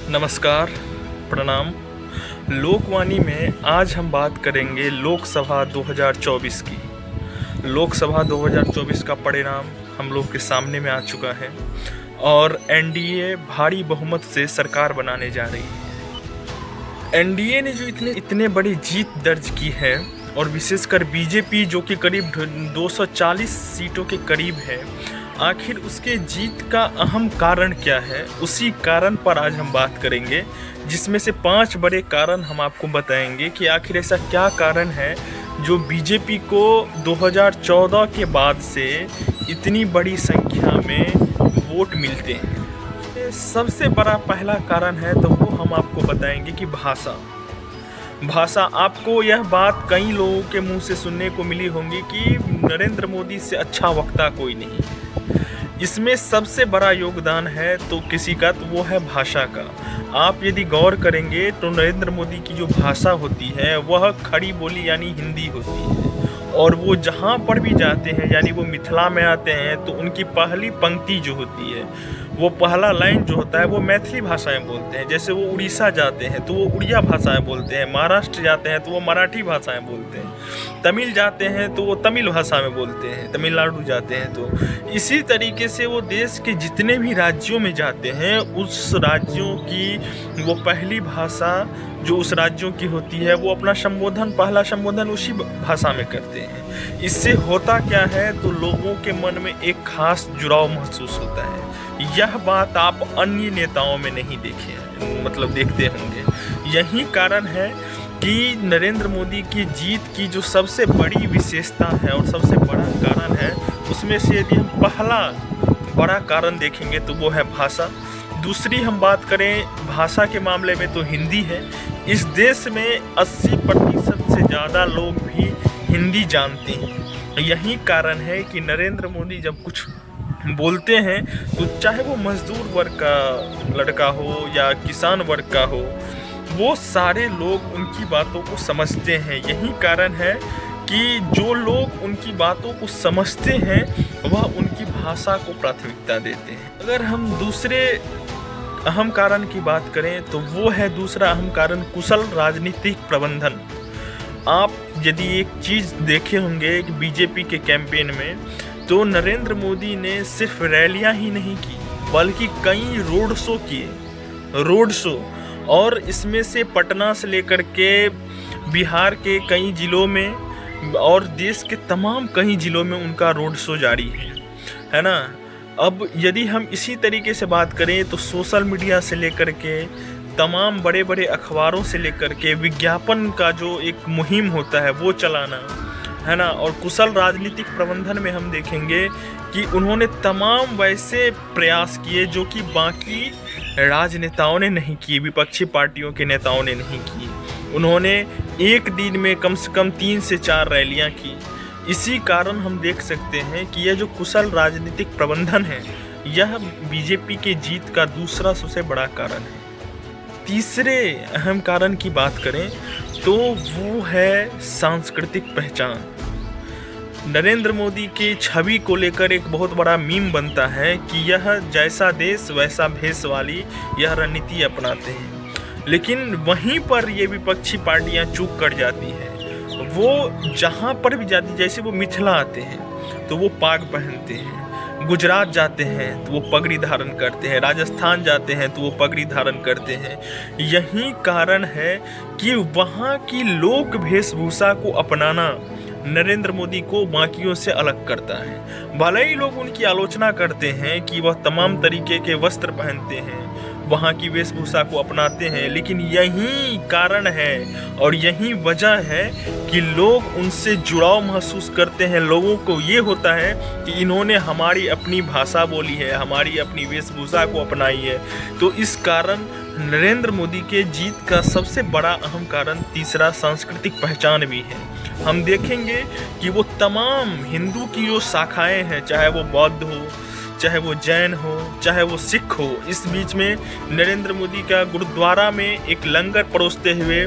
नमस्कार, प्रणाम। लोकवाणी में आज हम बात करेंगे लोकसभा 2024 की। लोकसभा 2024 का परिणाम हम लोग के सामने में आ चुका है और एनडीए भारी बहुमत से सरकार बनाने जा रही है। एनडीए ने जो इतने बड़ी जीत दर्ज की है और विशेषकर बीजेपी जो कि करीब 240 सीटों के करीब है, आखिर उसके जीत का अहम कारण क्या है, उसी कारण पर आज हम बात करेंगे, जिसमें से 5 बड़े कारण हम आपको बताएंगे कि आखिर ऐसा क्या कारण है जो बीजेपी को 2014 के बाद से इतनी बड़ी संख्या में वोट मिलते हैं। सबसे बड़ा पहला कारण है तो वो हम आपको बताएंगे कि भाषा। आपको यह बात कई लोगों के मुंह से सुनने को मिली होंगी कि नरेंद्र मोदी से अच्छा वक्ता कोई नहीं। इसमें सबसे बड़ा योगदान है तो किसी का, तो वो है भाषा का। आप यदि गौर करेंगे तो नरेंद्र मोदी की जो भाषा होती है वह खड़ी बोली यानी हिंदी होती है, और वो जहाँ पर भी जाते हैं यानी वो मिथिला में आते हैं तो उनकी पहली पंक्ति जो होती है, वो पहला लाइन जो होता है वो मैथिली भाषाएं बोलते हैं। जैसे वो उड़ीसा जाते हैं तो वो उड़िया भाषाएं बोलते हैं, महाराष्ट्र जाते हैं तो वो मराठी भाषाएं बोलते हैं, तमिल जाते हैं तो वो तमिल भाषा में बोलते हैं, तमिलनाडु जाते हैं तो इसी तरीके से वो देश के जितने भी राज्यों में जाते हैं उस राज्यों की वो पहली भाषा जो उस राज्यों की होती है वो अपना पहला संबोधन उसी भाषा में करते हैं। इससे होता क्या है तो लोगों के मन में एक खास जुड़ाव महसूस होता है। यह बात आप अन्य नेताओं में नहीं देखते होंगे। यही कारण है कि नरेंद्र मोदी की जीत की जो सबसे बड़ी विशेषता है और सबसे बड़ा कारण है, उसमें से यदि हम पहला बड़ा कारण देखेंगे तो वो है भाषा। दूसरी हम बात करें भाषा के मामले में तो हिंदी है। इस देश में 80% से ज़्यादा लोग भी हिंदी जानते हैं। यही कारण है कि नरेंद्र मोदी जब कुछ बोलते हैं तो चाहे वो मजदूर वर्ग का लड़का हो या किसान वर्ग का हो, वो सारे लोग उनकी बातों को समझते हैं। यही कारण है कि जो लोग उनकी बातों को समझते हैं वह उनकी भाषा को प्राथमिकता देते हैं। अगर हम दूसरे अहम कारण की बात करें तो वो है दूसरा अहम कारण कुशल राजनीतिक प्रबंधन। आप यदि एक चीज़ देखे होंगे कि बीजेपी के कैंपेन में तो नरेंद्र मोदी ने सिर्फ रैलियां ही नहीं की बल्कि कई रोड शो और इसमें से पटना से लेकर के बिहार के कई ज़िलों में और देश के तमाम कई ज़िलों में उनका रोड शो जारी है ना। अब यदि हम इसी तरीके से बात करें तो सोशल मीडिया से लेकर के तमाम बड़े बड़े अखबारों से लेकर के विज्ञापन का जो एक मुहिम होता है वो चलाना है ना। और कुशल राजनीतिक प्रबंधन में हम देखेंगे कि उन्होंने तमाम वैसे प्रयास किए जो कि बाकी राजनेताओं ने नहीं किए, विपक्षी पार्टियों के नेताओं ने नहीं किए। उन्होंने एक दिन में कम से कम 3 से 4 रैलियां की। इसी कारण हम देख सकते हैं कि यह जो कुशल राजनीतिक प्रबंधन है यह बीजेपी के जीत का दूसरा सबसे बड़ा कारण है। तीसरे अहम कारण की बात करें तो वो है सांस्कृतिक पहचान। नरेंद्र मोदी की छवि को लेकर एक बहुत बड़ा मीम बनता है कि यह जैसा देश वैसा भेष वाली यह रणनीति अपनाते हैं, लेकिन वहीं पर ये विपक्षी पार्टियां चूक कर जाती हैं। वो जहाँ पर भी जाती, जैसे वो मिथिला आते हैं तो वो पाग पहनते हैं, गुजरात जाते हैं तो वो पगड़ी धारण करते हैं, राजस्थान जाते हैं तो वो पगड़ी धारण करते हैं। यही कारण है कि वहाँ की लोक वेशभूषा को अपनाना नरेंद्र मोदी को बाकियों से अलग करता है। भले ही लोग उनकी आलोचना करते हैं कि वह तमाम तरीके के वस्त्र पहनते हैं, वहाँ की वेशभूषा को अपनाते हैं, लेकिन यही कारण है और यही वजह है कि लोग उनसे जुड़ाव महसूस करते हैं। लोगों को ये होता है कि इन्होंने हमारी अपनी भाषा बोली है, हमारी अपनी वेशभूषा को अपनाई है। तो इस कारण नरेंद्र मोदी के जीत का सबसे बड़ा अहम कारण तीसरा सांस्कृतिक पहचान भी है। हम देखेंगे कि वो तमाम हिंदू की जो शाखाएं हैं, चाहे वो बौद्ध हो, चाहे वो जैन हो, चाहे वो सिख हो, इस बीच में नरेंद्र मोदी का गुरुद्वारा में एक लंगर परोसते हुए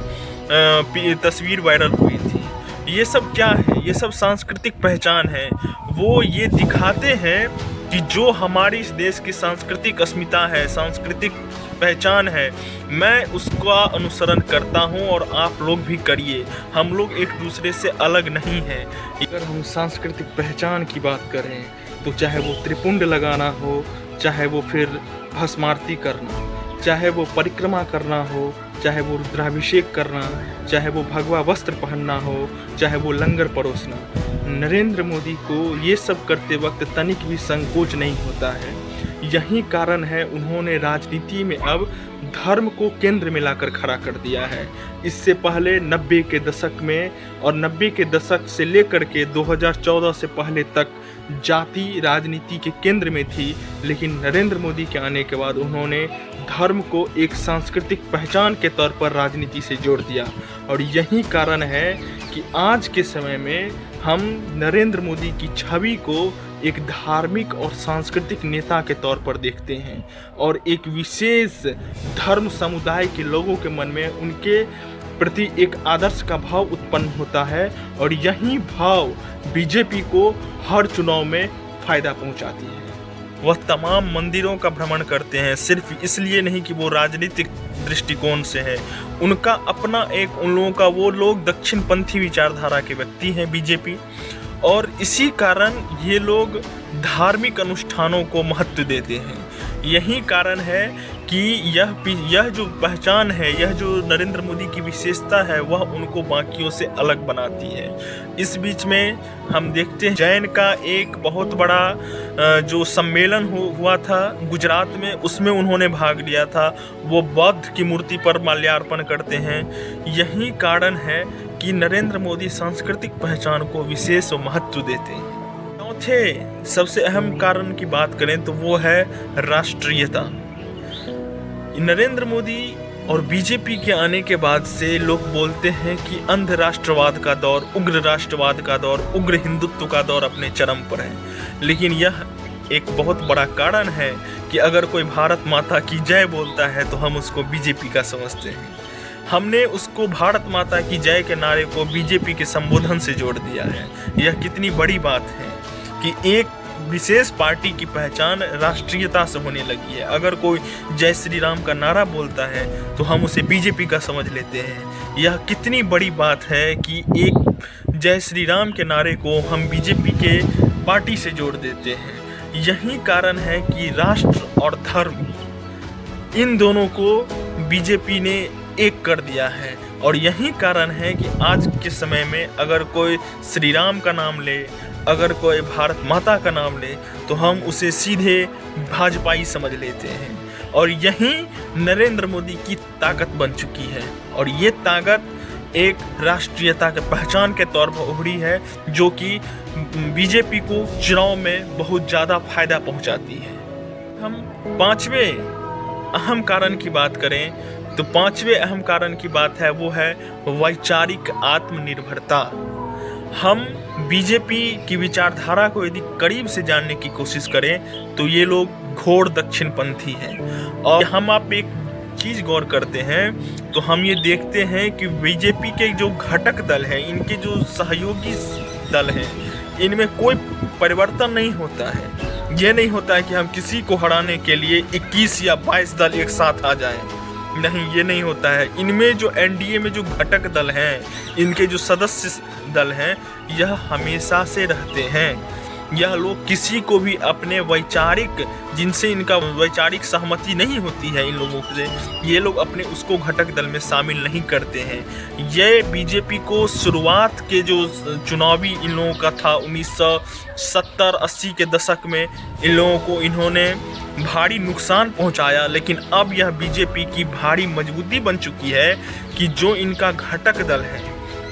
तस्वीर वायरल हुई थी। ये सब क्या है? ये सब सांस्कृतिक पहचान है। वो ये दिखाते हैं कि जो हमारी इस देश की सांस्कृतिक अस्मिता है, सांस्कृतिक पहचान है, मैं उसका अनुसरण करता हूं और आप लोग भी करिए। हम लोग एक दूसरे से अलग नहीं हैं। अगर हम सांस्कृतिक पहचान की बात करें तो चाहे वो त्रिपुंड लगाना हो, चाहे वो फिर भस्मारती करना, चाहे वो परिक्रमा करना हो, चाहे वो रुद्राभिषेक करना, चाहे वो भगवा वस्त्र पहनना हो, चाहे वो लंगर परोसना, नरेंद्र मोदी को ये सब करते वक्त तनिक भी संकोच नहीं होता है। यही कारण है उन्होंने राजनीति में अब धर्म को केंद्र में लाकर खड़ा कर दिया है। इससे पहले 90 के दशक में और 90 के दशक से लेकर के 2014 से पहले तक जाति राजनीति के केंद्र में थी, लेकिन नरेंद्र मोदी के आने के बाद उन्होंने धर्म को एक सांस्कृतिक पहचान के तौर पर राजनीति से जोड़ दिया। और यही कारण है कि आज के समय में हम नरेंद्र मोदी की छवि को एक धार्मिक और सांस्कृतिक नेता के तौर पर देखते हैं और एक विशेष धर्म समुदाय के लोगों के मन में उनके प्रति एक आदर्श का भाव उत्पन्न होता है। और यही भाव बीजेपी को हर चुनाव में फ़ायदा पहुंचाती है। वह तमाम मंदिरों का भ्रमण करते हैं, सिर्फ इसलिए नहीं कि वो राजनीतिक दृष्टिकोण से है, उनका अपना एक उन लोगों का, वो लोग दक्षिणपंथी विचारधारा के व्यक्ति हैं बीजेपी, और इसी कारण ये लोग धार्मिक अनुष्ठानों को महत्व देते हैं। यही कारण है कि यह जो पहचान है, यह जो नरेंद्र मोदी की विशेषता है, वह उनको बाकियों से अलग बनाती है। इस बीच में हम देखते हैं जैन का एक बहुत बड़ा जो सम्मेलन हुआ था गुजरात में, उसमें उन्होंने भाग लिया था। वो बौद्ध की मूर्ति पर माल्यार्पण करते हैं। यही कारण है कि नरेंद्र मोदी सांस्कृतिक पहचान को विशेष महत्व देते हैं। चौथे सबसे अहम कारण की बात करें तो वो है राष्ट्रीयता। नरेंद्र मोदी और बीजेपी के आने के बाद से लोग बोलते हैं कि अंध राष्ट्रवाद का दौर, उग्र राष्ट्रवाद का दौर, उग्र हिंदुत्व का दौर अपने चरम पर है। लेकिन यह एक बहुत बड़ा कारण है कि अगर कोई भारत माता की जय बोलता है तो हम उसको बीजेपी का समझते हैं। हमने उसको भारत माता की जय के नारे को बीजेपी के संबोधन से जोड़ दिया है। यह कितनी बड़ी बात है कि एक विशेष पार्टी की पहचान राष्ट्रीयता से होने लगी है। अगर कोई जय श्री राम का नारा बोलता है तो हम उसे बीजेपी का समझ लेते हैं। यह कितनी बड़ी बात है कि एक जय श्री राम के नारे को हम बीजेपी के पार्टी से जोड़ देते हैं। यही कारण है कि राष्ट्र और धर्म, इन दोनों को बीजेपी ने एक कर दिया है। और यही कारण है कि आज के समय में अगर कोई श्री राम का नाम ले, अगर कोई भारत माता का नाम ले, तो हम उसे सीधे भाजपाई समझ लेते हैं। और यही नरेंद्र मोदी की ताकत बन चुकी है। और ये ताकत एक राष्ट्रीयता के पहचान के तौर पर उभरी है, जो कि बीजेपी को चुनाव में बहुत ज़्यादा फायदा पहुंचाती है। हम पांचवें अहम कारण की बात करें तो पांचवें अहम कारण की बात है वो है वैचारिक आत्मनिर्भरता। हम बीजेपी की विचारधारा को यदि करीब से जानने की कोशिश करें तो ये लोग घोर दक्षिणपंथी हैं। और हम आप एक चीज़ गौर करते हैं तो हम ये देखते हैं कि बीजेपी के जो घटक दल हैं, इनके जो सहयोगी दल हैं, इनमें कोई परिवर्तन नहीं होता है। ये नहीं होता है कि हम किसी को हराने के लिए 21 या 22 दल एक साथ आ जाएं। नहीं, ये नहीं होता है। इनमें जो एनडीए में जो घटक दल हैं, इनके जो सदस्य दल हैं, यह हमेशा से रहते हैं। यह लोग किसी को भी अपने वैचारिक, जिनसे इनका वैचारिक सहमति नहीं होती है इन लोगों से, ये लोग अपने उसको घटक दल में शामिल नहीं करते हैं। ये बीजेपी को शुरुआत के जो चुनावी इन लोगों का था 1970-80 के दशक में, इन लोगों को इन्होंने भारी नुकसान पहुंचाया। लेकिन अब यह बीजेपी की भारी मजबूती बन चुकी है कि जो इनका घटक दल है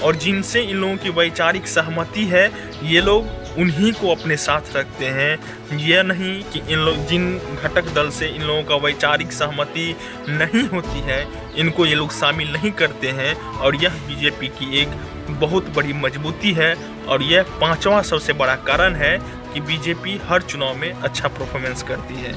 और जिनसे इन लोगों की वैचारिक सहमति है, ये लोग उन्हीं को अपने साथ रखते हैं। यह नहीं कि इन लोग, जिन घटक दल से इन लोगों का वैचारिक सहमति नहीं होती है, इनको ये लोग शामिल नहीं करते हैं। और यह बीजेपी की एक बहुत बड़ी मजबूती है। और यह पांचवा सबसे बड़ा कारण है कि बीजेपी हर चुनाव में अच्छा परफॉर्मेंस करती है।